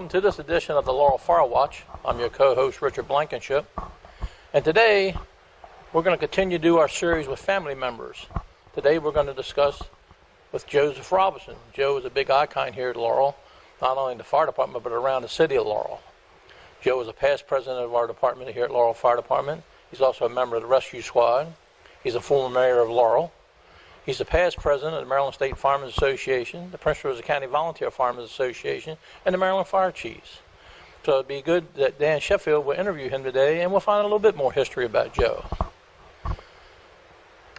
welcome to this edition of the Laurel FireWatch. I'm your co-host, Richard Blankenship. And today, we're going to continue to do our series with family members. Today, we're going to discuss with Joseph Robison. Joe is a big icon here at Laurel, not only in the fire department, but around the city of Laurel. Joe is a past president of our department here at Laurel Fire Department. He's also a member of the rescue squad. He's a former mayor of Laurel. He's the past president of the Maryland State Firemen's Association, the principal of the County Volunteer Firemen's Association, and the Maryland Fire Chiefs. So it'd be good that Dan Sheffield will interview him today, and we'll find a little bit more history about Joe.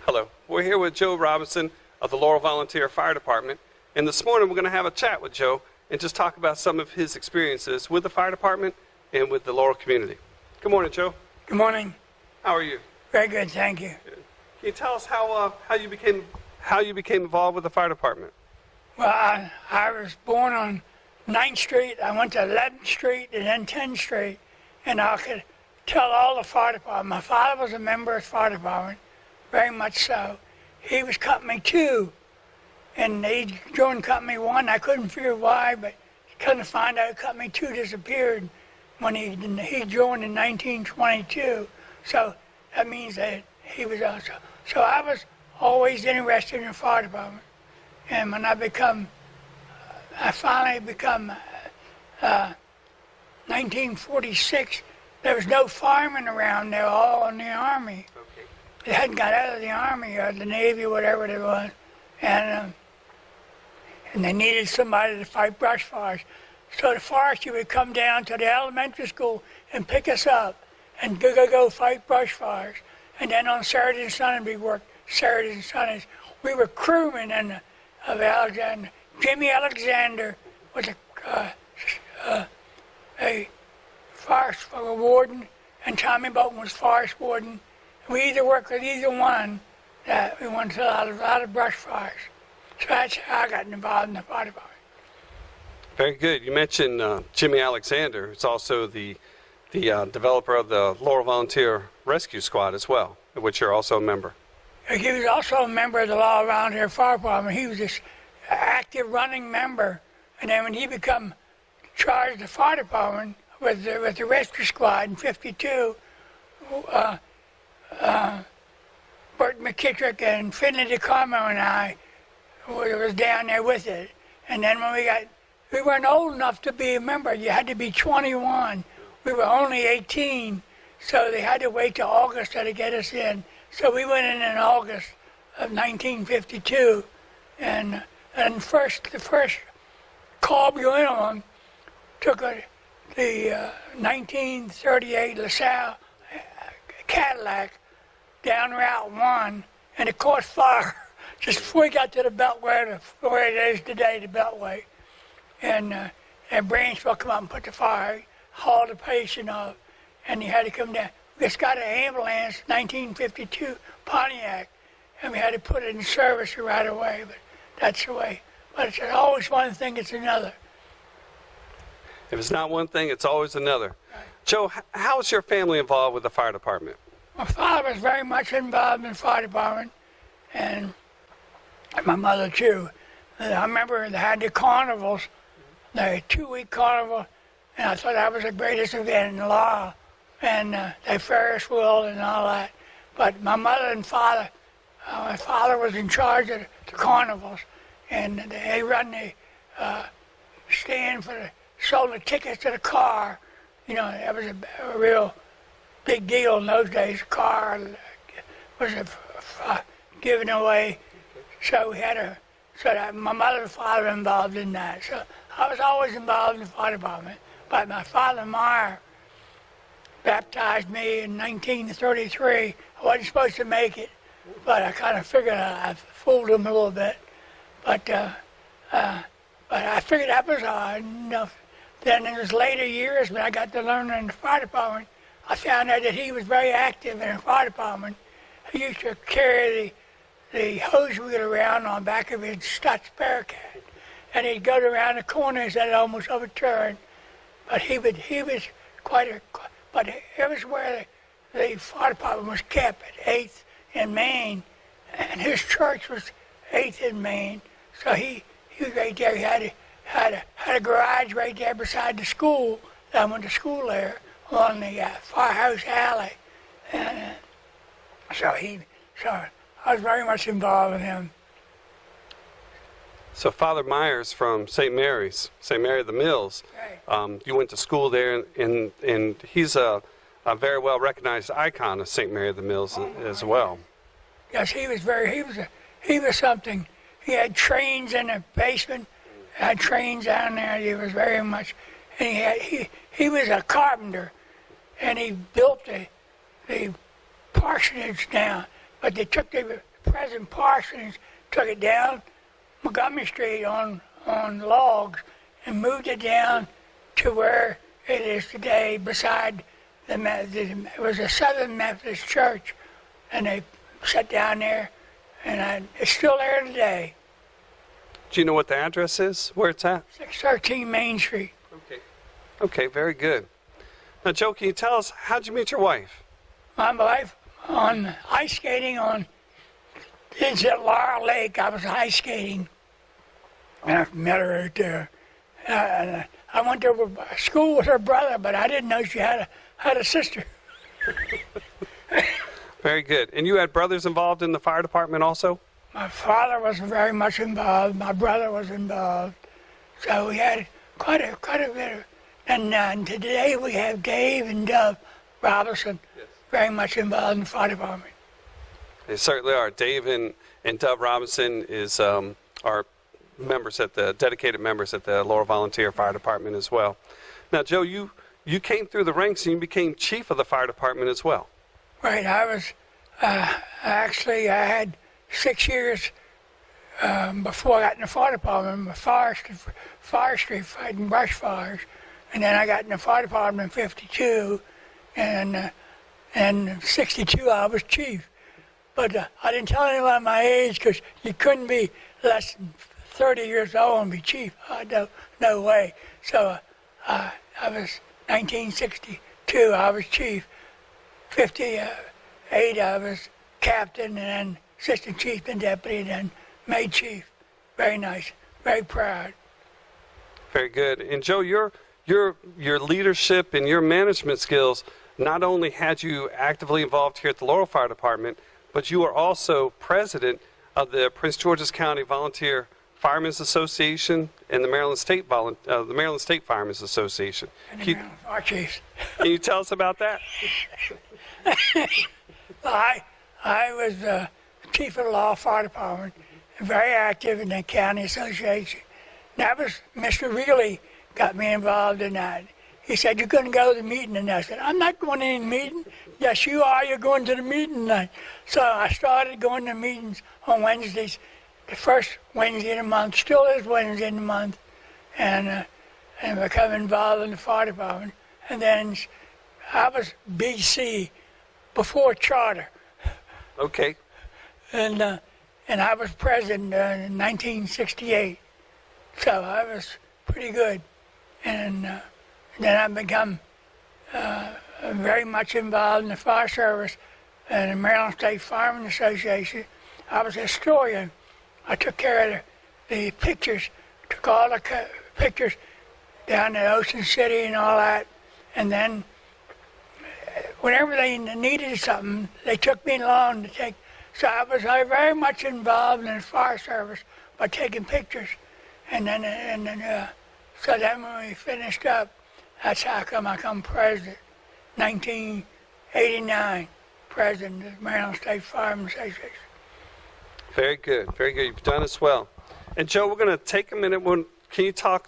Hello. We're here with Joe Robison of the Laurel Volunteer Fire Department, and this morning we're going to have a chat with Joe and just talk about some of his experiences with the fire department and with the Laurel community. Good morning, Joe. Good morning. How are you? Very good, thank you. Good. Can you tell us how you became involved with the fire department? Well, I was born on 9th Street. I went to 11th Street and then 10th Street, and I could tell all the fire department. My father was a member of the fire department, very much so. He was Company 2, and he joined Company 1. I couldn't figure why, but couldn't find out Company 2 disappeared when he joined in 1922. So that means that he was also. So I was always interested in the fire department. And when I finally become 1946, there was no firemen around. They were all in the Army. Okay. They hadn't got out of the Army or the Navy or whatever it was. And they needed somebody to fight brush fires. So the fire chief would come down to the elementary school and pick us up and go fight brush fires. And then on Saturday and Sunday, we worked Saturdays and Sundays. We were crewmen of Alexander. Jimmy Alexander was a forest warden, and Tommy Bolton was forest warden. We either worked with either one. We went to a lot of brush fires. So that's how I got involved in the fire department. Very good. You mentioned Jimmy Alexander, who's also the developer of the Laurel Volunteer Rescue Squad as well, of which you're also a member. He was also a member of the Laurel Volunteer Fire Department. He was this active running member, and then when he became charged of the fire department with the rescue squad in '52, Bert McKittrick and Finley DeCarmo and I was down there with it. And then when we weren't old enough to be a member. You had to be 21. We were only 18, so they had to wait till August to get us in. So we went in August of 1952, and the first call we went on took the 1938 LaSalle Cadillac down Route 1, and it caught fire just before we got to the Beltway, where it is today, the Beltway. And Branchville come up and put the fire, hauled the patient off, and he had to come down. We just got an ambulance, 1952 Pontiac, and we had to put it in service right away, but that's the way. But it's always one thing, it's another. If it's not one thing, it's always another. Right. Joe, how is your family involved with the fire department? My father was very much involved in the fire department, and my mother too. I remember they had the carnivals, the 2-week carnival, and I thought that was the greatest event in Laurel, and the Ferris wheel and all that. But my mother and father, my father was in charge of the carnivals, and they run the stand sold the tickets to the car. You know, that was a real big deal in those days. The car was given away, so we had my mother and father were involved in that. So I was always involved in the fire department. But my father, Meyer, baptized me in 1933. I wasn't supposed to make it, but I kind of figured I fooled him a little bit. But I figured that was enough. Then in his later years, when I got to learn in the fire department, I found out that he was very active in the fire department. He used to carry the hose wheel around on the back of his Stutz Bearcat, and he'd go around the corners and almost overturn. But he was but it was where the fire department was kept at 8th and Main, and his church was 8th and Main. So he was right there. He had a garage right there beside the school. I went to school there on the Firehouse Alley. And so I was very much involved with him. So Father Myers from St. Mary of the Mills, Right. you went to school there, and he's a very well recognized icon of St. Mary of the Mills as well. Yes, he was something. He had trains in the basement, had trains down there. He was very much, and he was a carpenter, and he built the parsonage down. But they took the present parsonage, took it down Montgomery Street on logs, and moved it down to where it is today, beside it was a Southern Methodist church, and they sat down there, and it's still there today. Do you know what the address is? Where it's at? 613 Main Street. Okay, very good. Now, Joe, can you tell us, how'd you meet your wife? My wife on ice skating it's at Laurel Lake. I was ice skating, and I met her right there. And I went to school with her brother, but I didn't know she had a sister. Very good. And you had brothers involved in the fire department also? My father was very much involved. My brother was involved. So we had quite a bit of... And today we have Dave and Dove Robison, very much involved in the fire department. They certainly are. Dave and Dove Robison are dedicated members at the Laurel Volunteer Fire Department as well. Now, Joe, you came through the ranks and you became chief of the fire department as well. Right. I was I had 6 years before I got in the fire department, forestry, fighting brush fires, and then I got in the fire department in '52, and in '62 I was chief. But I didn't tell anyone my age because you couldn't be less than 30 years old and be chief. No way. So I was 1962. I was chief. 58. I was captain, and then assistant chief and deputy, and then made chief. Very nice. Very proud. Very good. And Joe, your leadership and your management skills not only had you actively involved here at the Laurel Fire Department, but you are also president of the Prince George's County Volunteer Firemen's Association and the Maryland State Firemen's Association. And the Maryland Fire Chiefs. Can you tell us about that? I was chief of the Laurel Fire Department, and very active in the county association. That was Mr. Reilly got me involved in that. He said, "You're going to go to the meeting," and I said, "I'm not going to any meeting." "Yes, you are. You're going to the meeting tonight." So I started going to meetings on Wednesdays. The first Wednesday of the month, still is Wednesday in the month, and become involved in the fire department. And then I was BC before charter. Okay. And I was president in 1968, so I was pretty good. And then I become very much involved in the fire service and the Maryland State Firemen Association. I was a historian. I took care of the pictures, took all the pictures down at Ocean City and all that. And then whenever they needed something, they took me along to take. So I was very much involved in the fire service by taking pictures. And then so then when we finished up, that's how come I come president. 1989, president of the Maryland State Firemen Association. Very good. Very good. You've done as well. And Joe, we're going to take a minute. Can you talk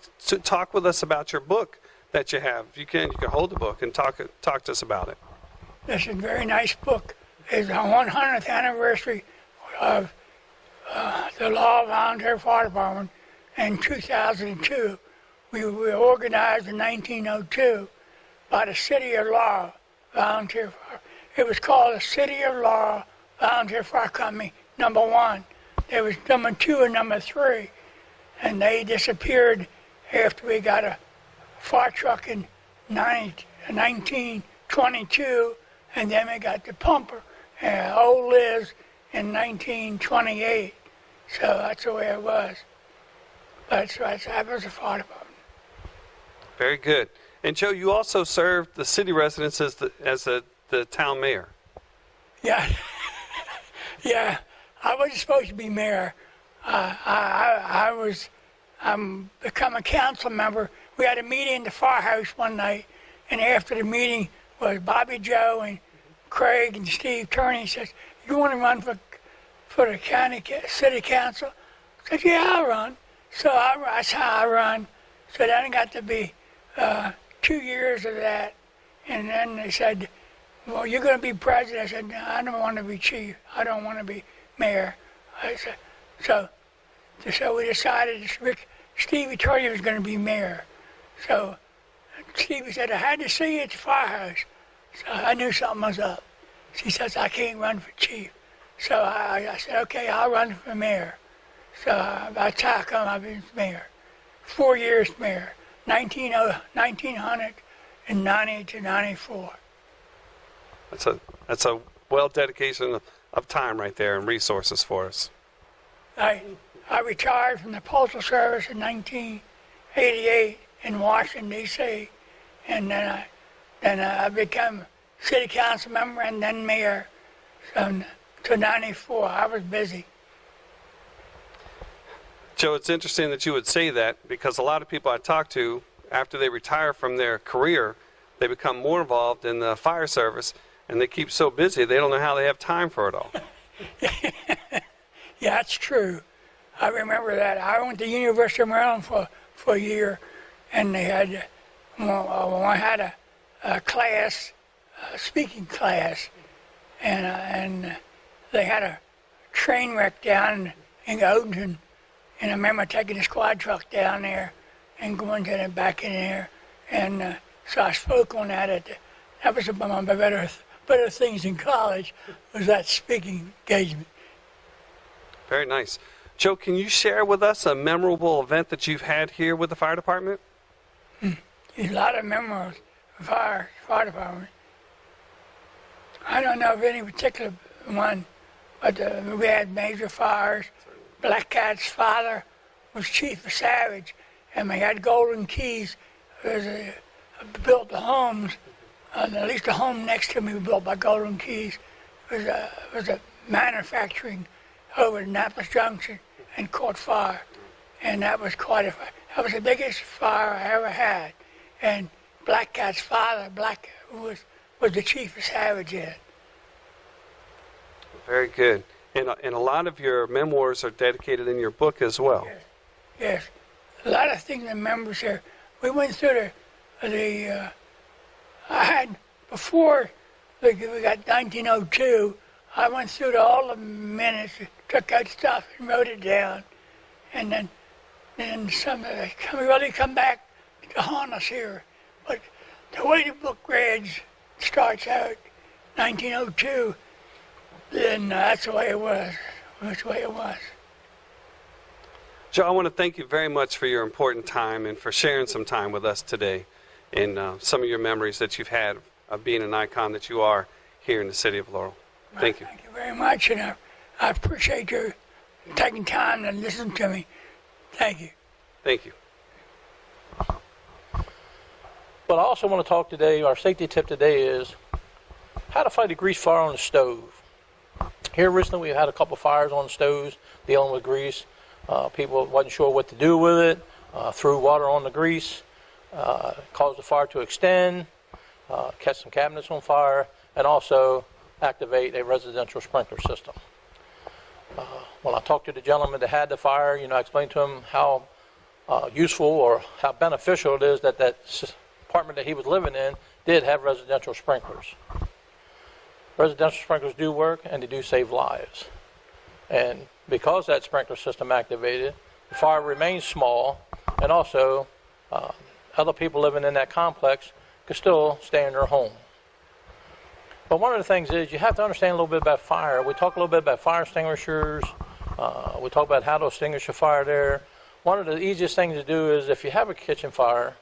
with us about your book that you have? If you can hold the book and talk to us about it. This is a very nice book. It's the 100th anniversary of the Laurel Volunteer Fire Department in 2002. We were organized in 1902 by the City of Laurel Volunteer Fire. It was called the City of Laurel Volunteer Fire Company #1. There was #2 and #3, and they disappeared after we got a fire truck in 1922, and then we got the pumper, old Liz, in 1928. So that's the way it was. That's right. That was the fire department. Very good. And Joe, you also served the city residents as the town mayor. Yeah, yeah. I wasn't supposed to be mayor. I'm become a council member. We had a meeting in the firehouse one night, and after the meeting was Bobby Joe and Craig and Steve Turney says, "You want to run for the city council?" I said, "Yeah, I'll run." So that's how I run. So then it got to be 2 years of that, and then they said, "Well, you're going to be president." I said, "No, I don't want to be chief. I don't want to be mayor." I said, so we decided Stevie Turney was going to be mayor. So Stevie said, "I had to see you at the firehouse." So I knew something was up. She says, "I can't run for chief." So I said, "Okay, I'll run for mayor." So that's how come I've been mayor. 4 years mayor, 1990 to 94. That's a well dedication of time right there and resources for us. I retired from the Postal Service in 1988 in Washington, D.C., and then I became city council member and then mayor. So to 94, I was busy. Joe, it's interesting that you would say that because a lot of people I talk to, after they retire from their career, they become more involved in the fire service, and they keep so busy they don't know how they have time for it all. Yeah, that's true. I remember that. I went to University of Maryland for a year, and they had, I had a class, a speaking class, and they had a train wreck down in Odenton, and I remember taking the squad truck down there and going to the back in there, and so I spoke on that. That was one of my better things in college, was that speaking engagement. Very nice. Joe, can you share with us a memorable event that you've had here with the fire department? There's a lot of memories of fire department. I don't know of any particular one, but we had major fires. Black Cat's father was chief of Savage, and we had Golden Keys. Built the homes, at least the home next to me was built by Golden Keys. It was a manufacturing over at Annapolis Junction and caught fire, and that was quite a fire. That was the biggest fire I ever had, and Black Cat's father, was the chief of Savage in it. Very good. And a lot of your memoirs are dedicated in your book as well. Yes. A lot of things in members here. We went through I had, before we got 1902, I went through all the minutes, took out stuff and wrote it down. And then some of it really come back to haunt us here. But the way the book reads, starts out 1902, then that's the way it was. That's the way it was. Joe, I want to thank you very much for your important time and for sharing some time with us today and some of your memories that you've had of being an icon that you are here in the city of Laurel. Thank you. Thank you very much, and I appreciate you taking time to listen to me. Thank you. Thank you. But I also want to talk today, our safety tip today is how to fight a grease fire on the stove. Here recently we had a couple fires on stoves dealing with grease. People wasn't sure what to do with it, threw water on the grease, caused the fire to extend, catch some cabinets on fire, and also activate a residential sprinkler system. When I talked to the gentleman that had the fire, I explained to him how useful or how beneficial it is that apartment that he was living in did have residential sprinklers. Residential sprinklers do work, and they do save lives. And because that sprinkler system activated, the fire remains small, and also other people living in that complex could still stay in their home. But one of the things is you have to understand a little bit about fire. We talk a little bit about fire extinguishers. We talk about how to extinguish a fire there. One of the easiest things to do is if you have a kitchen fire,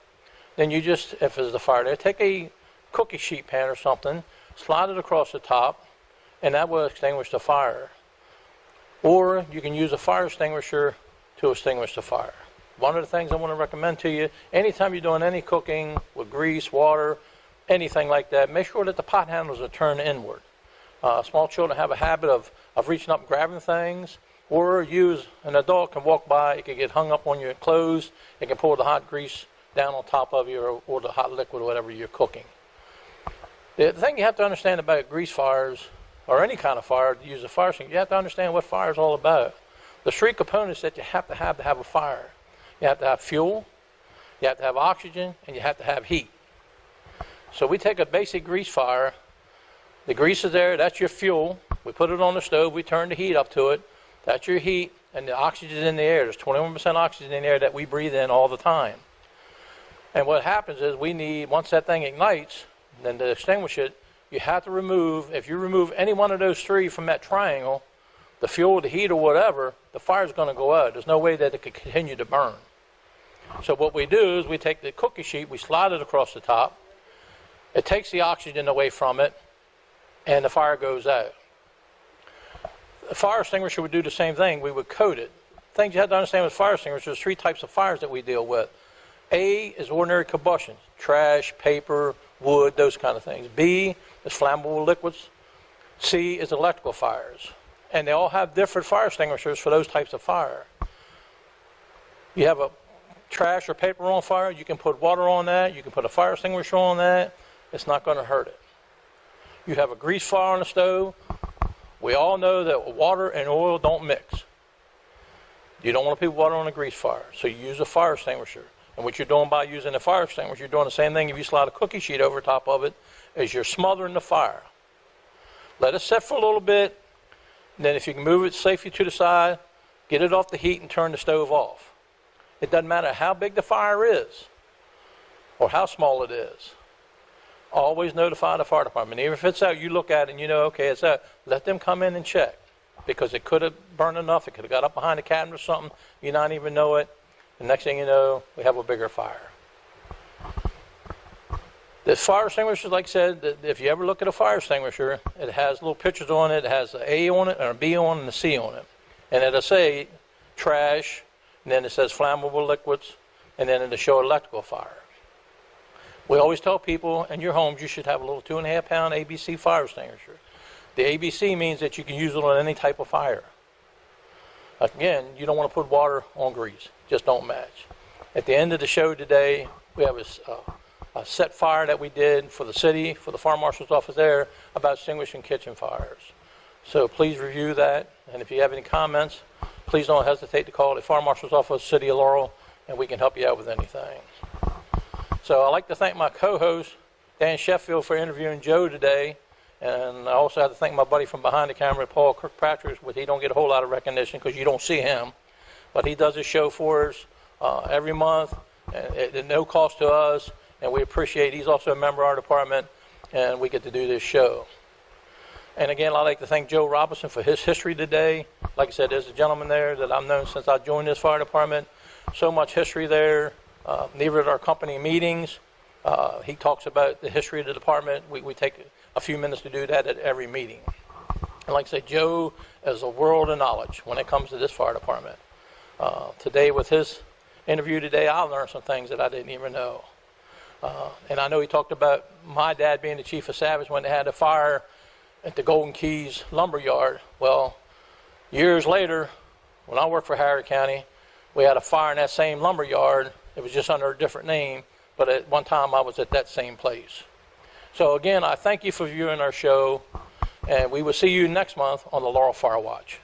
then you just, if there's a fire there, take a cookie sheet pan or something, slide it across the top, and that will extinguish the fire. Or you can use a fire extinguisher to extinguish the fire. one of the things I want to recommend to you, anytime you're doing any cooking with grease, water, anything like that, make sure that the pot handles are turned inward. Small children have a habit of reaching up and grabbing things, or an adult can walk by, it can get hung up on your clothes, it can pour the hot grease down on top of you, or the hot liquid or whatever you're cooking. The thing you have to understand about grease fires, or any kind of fire to use a fire extinguisher, you have to understand what fire is all about. The three components that you have to have a fire. You have to have fuel, you have to have oxygen, and you have to have heat. So we take a basic grease fire, the grease is there, that's your fuel, we put it on the stove, we turn the heat up to it, that's your heat, and the oxygen is in the air. There's 21% oxygen in the air that we breathe in all the time. And what happens is once that thing ignites, then to extinguish it, you have to remove, if you remove any one of those three from that triangle, the fuel, the heat, or whatever, the fire's going to go out. There's no way that it could continue to burn. So what we do is we take the cookie sheet, we slide it across the top, it takes the oxygen away from it, and the fire goes out. A fire extinguisher would do the same thing. We would coat it. Things you have to understand with fire extinguishers, there's three types of fires that we deal with. A is ordinary combustion, trash, paper, wood, those kind of things. B is flammable liquids. C is electrical fires. And they all have different fire extinguishers for those types of fire. You have a trash or paper on fire, you can put water on that, you can put a fire extinguisher on that, it's not going to hurt it. You have a grease fire on the stove, we all know that water and oil don't mix. You don't want to put water on a grease fire, so you use a fire extinguisher. And what you're doing by using a fire extinguisher, you're doing the same thing if you slide a cookie sheet over top of it, is you're smothering the fire. Let it set for a little bit, and then if you can move it safely to the side, get it off the heat and turn the stove off. It doesn't matter how big the fire is or how small it is. Always notify the fire department. Even if it's out, you look at it and you know, okay, it's out. Let them come in and check, because it could have burned enough. It could have got up behind the cabinet or something. You not even know it. The next thing you know, we have a bigger fire. The fire extinguisher, like I said, if you ever look at a fire extinguisher, it has little pictures on it. It has an A on it, and a B on it, and a C on it. And it'll say trash, and then it says flammable liquids, and then it'll show electrical fire. We always tell people in your homes you should have a little 2.5 pound ABC fire extinguisher. The ABC means that you can use it on any type of fire. Again, you don't want to put water on grease. Just don't match. At the end of the show today, we have a set fire that we did for the city, for the fire marshal's office there, about extinguishing kitchen fires. So please review that, and if you have any comments, please don't hesitate to call the fire marshal's office, City of Laurel, and we can help you out with anything. So I'd like to thank my co-host, Dan Sheffield, for interviewing Joe today, and I also have to thank my buddy from behind the camera, Paul Kirkpatrick. He don't get a whole lot of recognition because you don't see him, but he does his show for us every month, and at no cost to us, and we appreciate. He's also a member of our department, and we get to do this show. And again, I'd like to thank Joe Robison for his history today. Like I said, there's a gentleman there that I've known since I joined this fire department. So much history there. Neither at our company meetings. He talks about the history of the department. We take a few minutes to do that at every meeting. And like I say, Joe is a world of knowledge when it comes to this fire department. Today, with his interview today, I learned some things that I didn't even know. And I know he talked about my dad being the chief of Savage when they had a fire at the Golden Keys lumber yard. Well, years later, when I worked for Harris County, we had a fire in that same lumber yard. It was just under a different name, but at one time I was at that same place. So again, I thank you for viewing our show, and we will see you next month on the Laurel FireWatch.